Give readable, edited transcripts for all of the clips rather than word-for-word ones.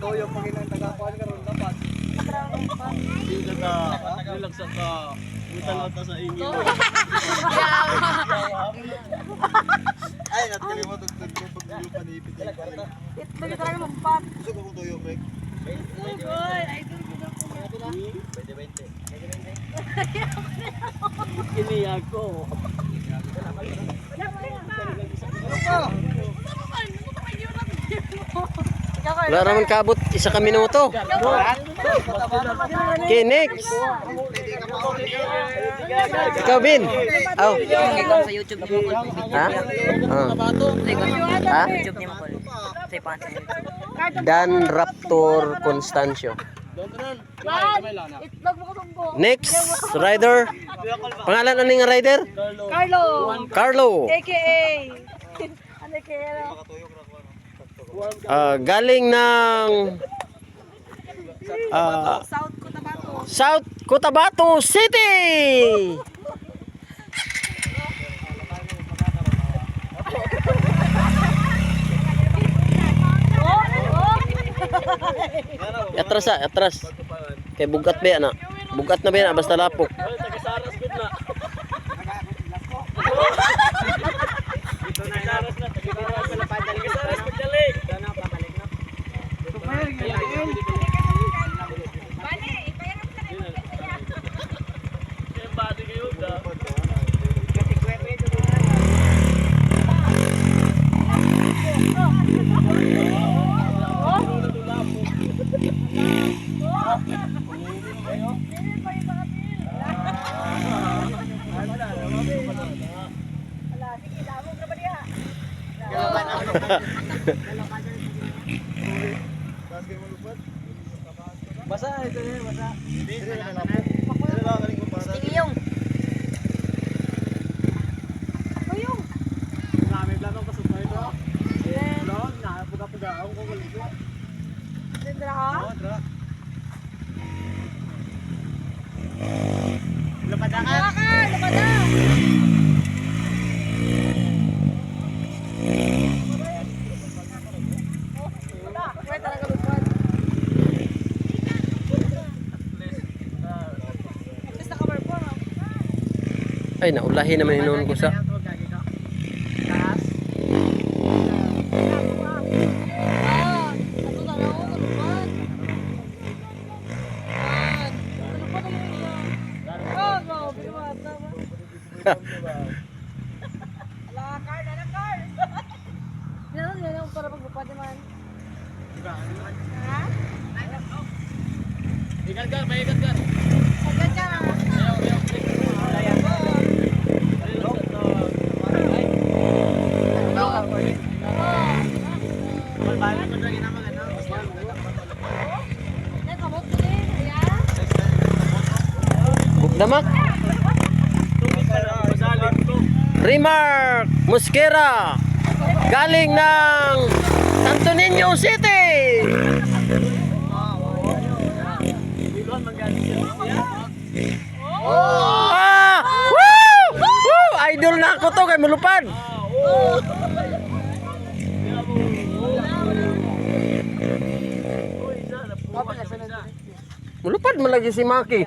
Toyo pag inang tagakuan karon dapat. Hindi nagsa ka. Utal sa inyo. Ay, natin mo tugtog ko pag lupa ni ipit. Ito kita lang mampat. Gusto ko kung toyo, Greg. Boy, idol ko daw po. 20. Kini ako. Wala naman kabot, isa ka minuto. Okay, next. Ikaw, Bin. Oh. Sa YouTube mo ko. Ha? Ha? YouTube ni mo ko. Sa ipansin. Dan Raptor Constancio. Itlog mo ko tumbo. Next, rider. Pangalan ano ng rider? Carlo. Carlo. AKA. Ano kaya? Galing ng South Cotabato. South Cotabato City. Atras atras. Kay bugat ba na? Bugat na ba na basta lapok. Tagasaras gud na. Ito na saras na. Tagasaras na padali. Tagasaras padali. Sana pabalik na. Bali, ipayarap sa rin. Kaya badi kayo da. Kasi kwento ito na. Basa ito eh, basa. Tingiyong. Tuyong. May planong pasok na ito. Vlog na puga-puga ako ko gulit. Dendra ha? Dra. Lumada. Wait, talaga lupad. Tapos nakabar po, no? Ay, naulahin naman inuun ko sa. Para paglupad naman. Ikan ka, may ikan ka. Sagad ka. Bukdamak. Remark Mosquera. Galing ng Santo Niño City. Woo! Woo! Idol na ako to kay mulupad. Mulupad mo lagi si Maki.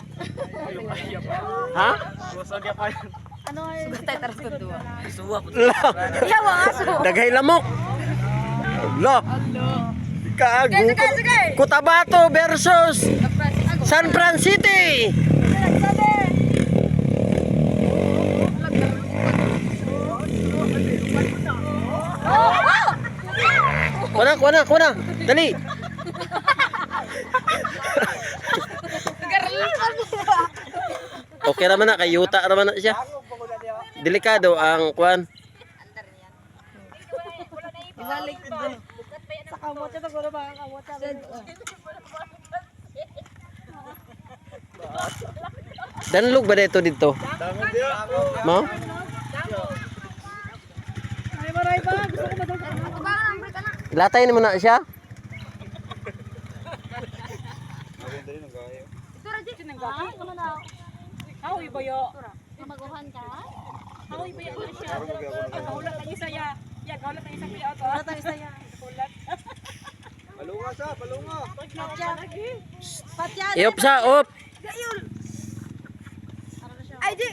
Ha? Ano ay sugtay taras ko duwa. Suwa po. Yawa aso. Daghay lamok. Look. Kaag. Sige. Cotabato versus San Francisco City. Kuna. Dali. Okay naman na, kay yuta naman na siya. Delikado ang kwan. Ibalik ko. Sa kamot ito ko ba ang kamot sa. Danlog ba dito? Mo? Ay maray ba? Gusto ko madog. Ilatay mo na siya. Ito ra dito nang gabi. Ano na? Hawi bayo. Maguhan ka? Hawi bayo na siya. Kaulat lang isa ya. Ya, kaulat lang isa kuya auto. Kaulat lang isa ya. Kaulat. Patya. Iop sa, op. Ay, di.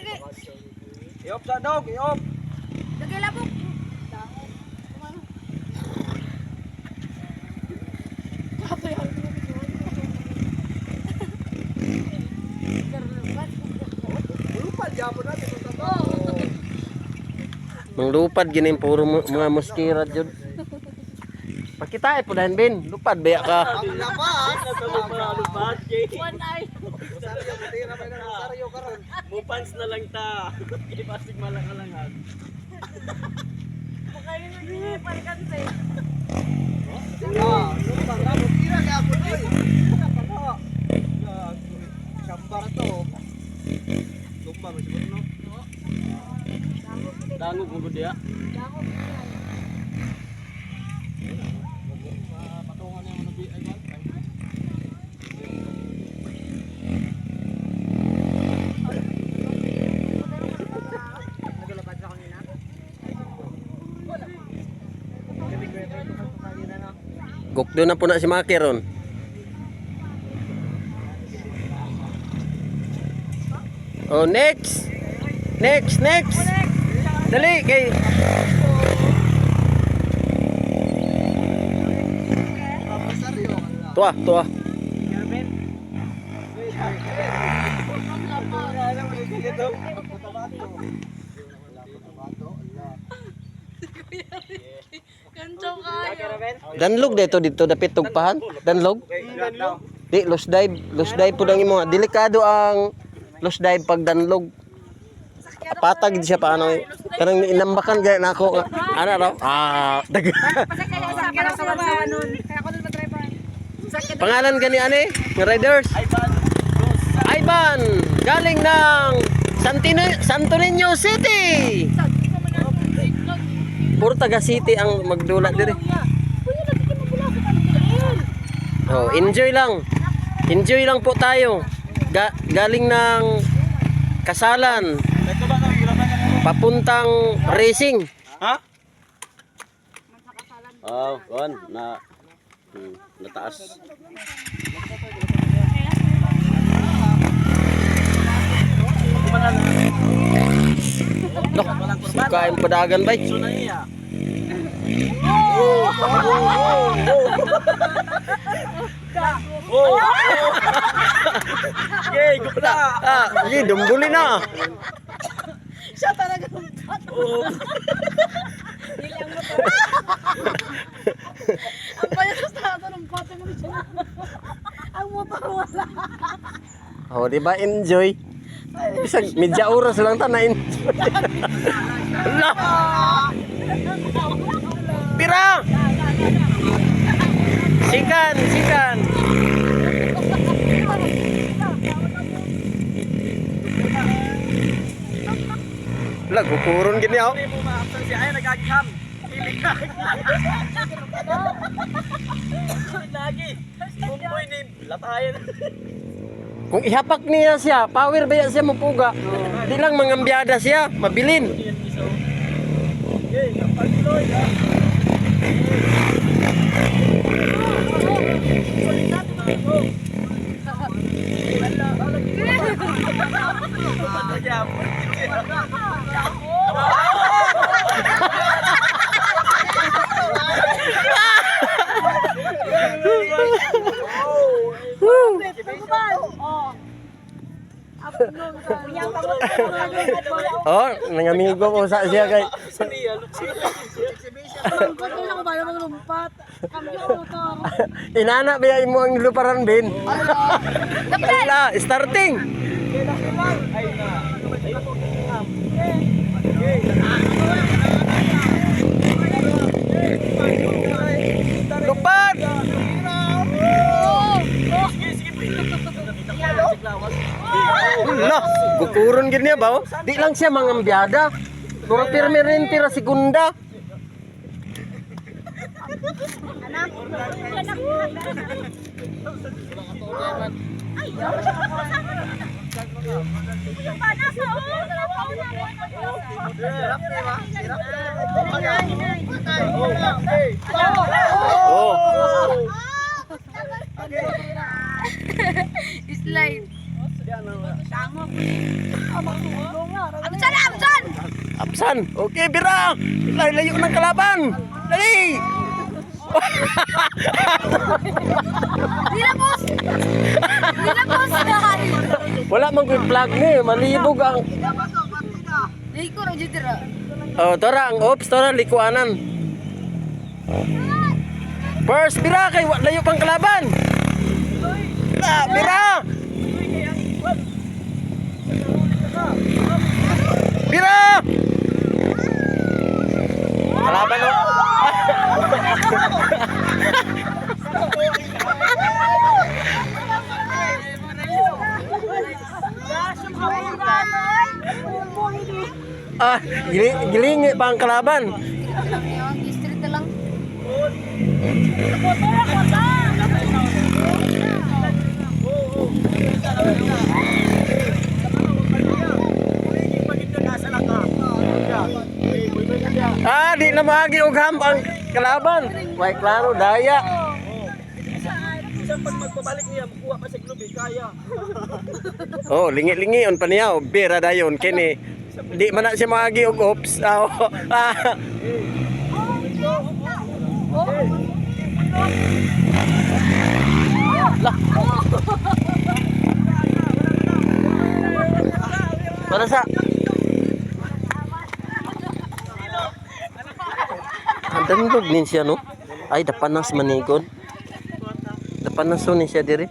Iop sa dog, iop. Dagay labok. Lupad yapon natin sa tato. Manglupad gini puro mga muskirat jud. Pakita po dahin bin, lupad baya ka. Ang lapas. Lupad, Jay. One eye. Rosario, pati na may Rosario karon. Mupans na lang ta. Kay pasig malang-alangan. Makain na din. Palikan sa. Ah, lupad ra mo tira kay ako oy. Ano? Sambar to. Lupad mo siguro no. Dangog mo gud ya. Patungan niya mo na ay man. Gukdo na po na si Maki ron. Oh, next. Next. Dali kay Rosario. tuwa. Kancho kayo. Danlog dito dapit tugpahan. Danlog. Di lost dive po ang imo. Delikado ang lost dive pag danlog. Patag di siya paano eh. Karang inambakan gaya na ako. Ano raw? Dag. Pasakay kaya sa kaya sa nun. Kaya ako na driver. Pangalan gani ane? Ng riders? Ivan. Galing ng Santo Niño City. Puro taga city ang magdula dire. Oh, enjoy lang. Enjoy lang po tayo. Galing ng Kasalan. Papuntang racing. Ha? Oh, kon na nataas. Loh, suka yung padagan bay. Sunaya. Oh. Yay, gupla. Sige, dumbuli na. Siya talaga lumpat. Oh. Ilang motor. Ang payas sa ato ng pato mo siya. Ang motor wala. Oh, di ba enjoy? Isang medya oras lang ta na enjoy. Ala. Pira. Sikan. Wala, kukuron gini ako. Hindi mo maapsan siya ay nagagam. Piling ka. Lagi. Kumboy ni latayan. Kung ihapak niya siya, power ba siya mapuga? Di lang mangambiyada siya, mabilin. Okay, kapag-loy ha. Oh, nangamigo ko sa siya kay. Kailan ko ba namang lumpat? Kamyo motor. Inana ba mo ang luparan bin? Wala, starting. Lupad. Lah, gukuron gid niya ba? Di lang siya mangambiyada. Mura pirmi rin tira segunda. Oh. ubusan. Okay, bira. Layo ng kalaban. Dali. Dilapos! Dilapos! Wala mang good flag ni, malibog ang. Liko ro jitira. Oh, tora ang ops, tora likuanan. First, bira kay layo pang kalaban. Bira. Bira. Kalaban mo. Gilingi pa ang kalaban. Yung district lang. Di na magi og ang kalaban. Way klaro daya. Isang pag magpabalik niya, makuha pa sa klubi, kaya. Oh, lingi-lingi on pa niya, bira dayon kini. Di man na siya magi og ops. Para sa Andan log nin siya no. Ay dapanas manigod. Dapanas ni siya diri.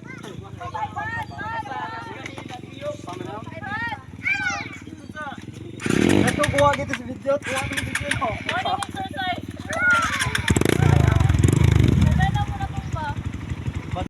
Ito, kuha kita sa video. Kuha kita sa video.